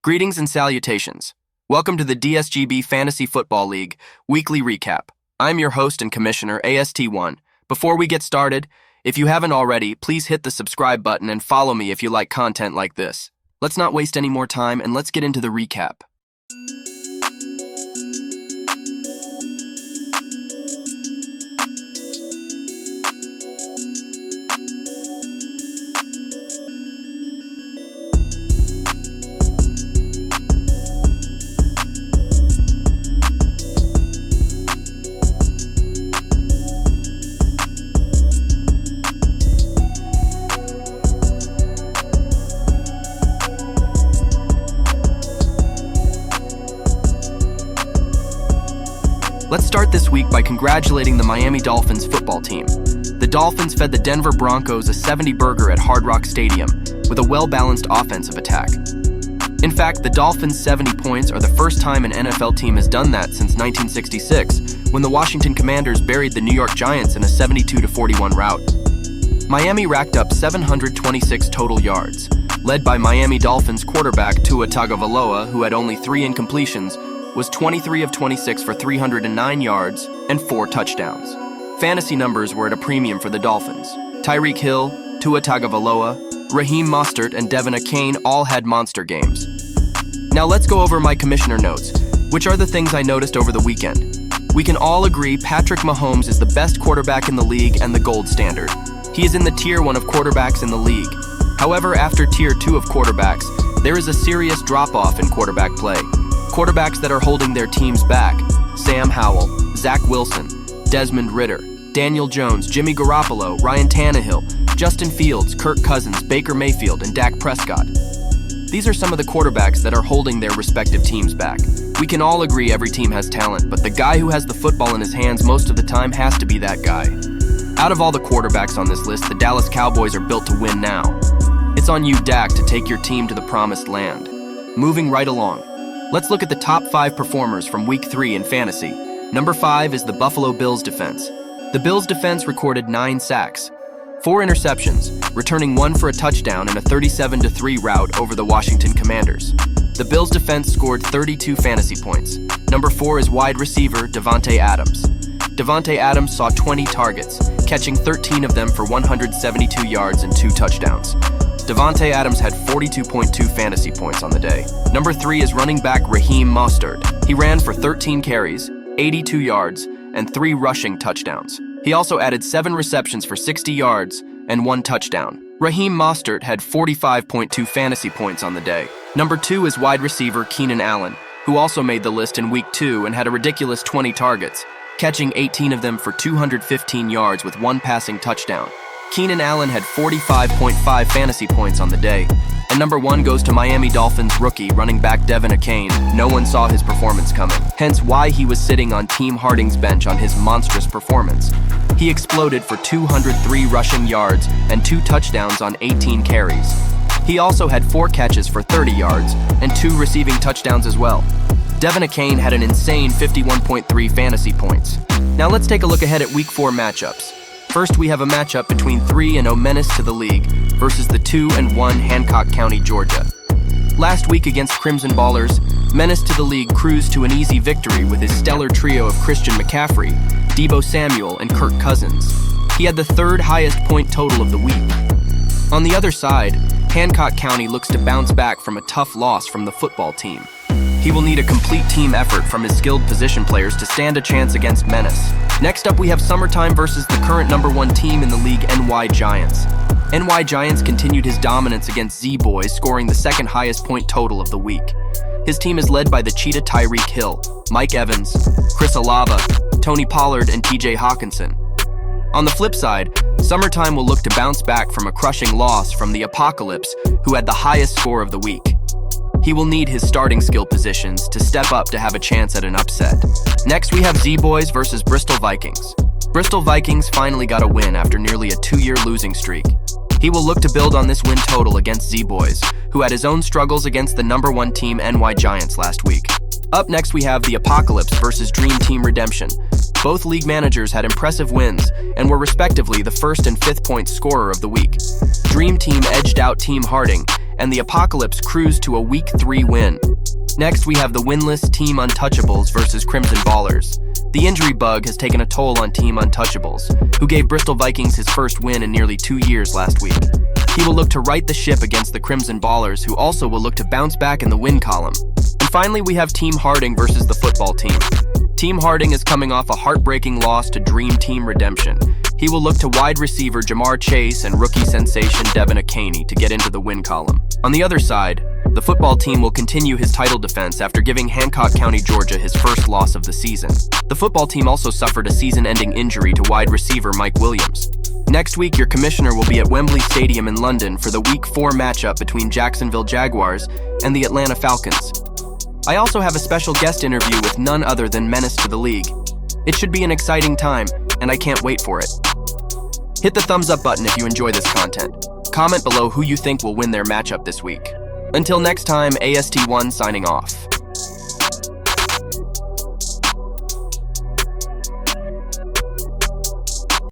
Greetings and salutations. Welcome to the Dsgb Fantasy Football League Weekly Recap. I'm your host and commissioner, AST1. Before we get started, if you haven't already, please hit the subscribe button and follow me if you like content like this. Let's not waste any more time and let's get into the recap. Let's start this week by congratulating the Miami Dolphins football team. The Dolphins fed the Denver Broncos a 70-burger at Hard Rock Stadium with a well-balanced offensive attack. In fact, the Dolphins' 70 points are the first time an NFL team has done that since 1966, when the Washington Commanders buried the New York Giants in a 72-41 rout. Miami racked up 726 total yards, led by Miami Dolphins quarterback Tua Tagovailoa, who had only 3 incompletions, was 23 of 26 for 309 yards and 4 touchdowns. Fantasy numbers were at a premium for the Dolphins. Tyreek Hill, Tua Tagovailoa, Raheem Mostert, and Devin Achane all had monster games. Now let's go over my commissioner notes, which are the things I noticed over the weekend. We can all agree Patrick Mahomes is the best quarterback in the league and the gold standard. He is in the tier 1 of quarterbacks in the league. However, after tier 2 of quarterbacks, there is a serious drop-off in quarterback play. Quarterbacks that are holding their teams back: Sam Howell, Zach Wilson, Desmond Ridder, Daniel Jones, Jimmy Garoppolo, Ryan Tannehill, Justin Fields, Kirk Cousins, Baker Mayfield, and Dak Prescott. These are some of the quarterbacks that are holding their respective teams back. We can all agree every team has talent, but the guy who has the football in his hands most of the time has to be that guy. Out of all the quarterbacks on this list, the Dallas Cowboys are built to win now. It's on you, Dak, to take your team to the promised land. Moving right along. Let's look at the top 5 performers from Week 3 in fantasy. Number 5 is the Buffalo Bills defense. The Bills defense recorded 9 sacks, 4 interceptions, returning 1 for a touchdown in a 37-3 rout over the Washington Commanders. The Bills defense scored 32 fantasy points. Number 4 is wide receiver Davante Adams. Davante Adams saw 20 targets, catching 13 of them for 172 yards and 2 touchdowns. Davante Adams had 42.2 fantasy points on the day. Number 3 is running back Raheem Mostert. He ran for 13 carries, 82 yards, and 3 rushing touchdowns. He also added 7 receptions for 60 yards and 1 touchdown. Raheem Mostert had 45.2 fantasy points on the day. Number 2 is wide receiver Keenan Allen, who also made the list in Week 2 and had a ridiculous 20 targets, catching 18 of them for 215 yards with 1 passing touchdown. Keenan Allen had 45.5 fantasy points on the day. And number 1 goes to Miami Dolphins rookie running back Devin Achane. No one saw his performance coming, hence why he was sitting on Team Harding's bench on his monstrous performance. He exploded for 203 rushing yards and 2 touchdowns on 18 carries. He also had 4 catches for 30 yards and 2 receiving touchdowns as well. Devin Achane had an insane 51.3 fantasy points. Now let's take a look ahead at Week 4 matchups. First, we have a matchup between 3-0 Menace to the League versus the 2-1 Hancock County, Georgia. Last week against Crimson Ballers, Menace to the League cruised to an easy victory with his stellar trio of Christian McCaffrey, Deebo Samuel, and Kirk Cousins. He had the 3rd highest point total of the week. On the other side, Hancock County looks to bounce back from a tough loss from the football team. He will need a complete team effort from his skilled position players to stand a chance against Menace. Next up, we have Summertime versus the current number 1 team in the league, NY Giants. NY Giants continued his dominance against Z-Boys, scoring the 2nd highest point total of the week. His team is led by the Cheetah Tyreek Hill, Mike Evans, Chris Olave, Tony Pollard, and TJ Hawkinson. On the flip side, Summertime will look to bounce back from a crushing loss from the Apocalypse, who had the highest score of the week. He will need his starting skill positions to step up to have a chance at an upset. Next, we have Z-Boys versus Bristol Vikings. Bristol Vikings finally got a win after nearly a 2-year losing streak. He will look to build on this win total against Z-Boys, who had his own struggles against the number 1 team NY Giants last week. Up next, we have the Apocalypse versus Dream Team Redemption. Both league managers had impressive wins and were respectively the 1st and 5th point scorer of the week. Dream Team edged out Team Harding and the Apocalypse cruised to a Week 3 win. Next, we have the winless Team Untouchables versus Crimson Ballers. The injury bug has taken a toll on Team Untouchables, who gave Bristol Vikings his first win in nearly 2 years last week. He will look to right the ship against the Crimson Ballers, who also will look to bounce back in the win column. And finally, we have Team Harding versus the football team. Team Harding is coming off a heartbreaking loss to Dream Team Redemption. He will look to wide receiver Jamar Chase and rookie sensation Devin Akaney to get into the win column. On the other side, the football team will continue his title defense after giving Hancock County, Georgia his first loss of the season. The football team also suffered a season-ending injury to wide receiver Mike Williams. Next week, your commissioner will be at Wembley Stadium in London for the Week 4 matchup between Jacksonville Jaguars and the Atlanta Falcons. I also have a special guest interview with none other than Menace to the League. It should be an exciting time, and I can't wait for it. Hit the thumbs up button if you enjoy this content. Comment below who you think will win their matchup this week. Until next time, AST1 signing off.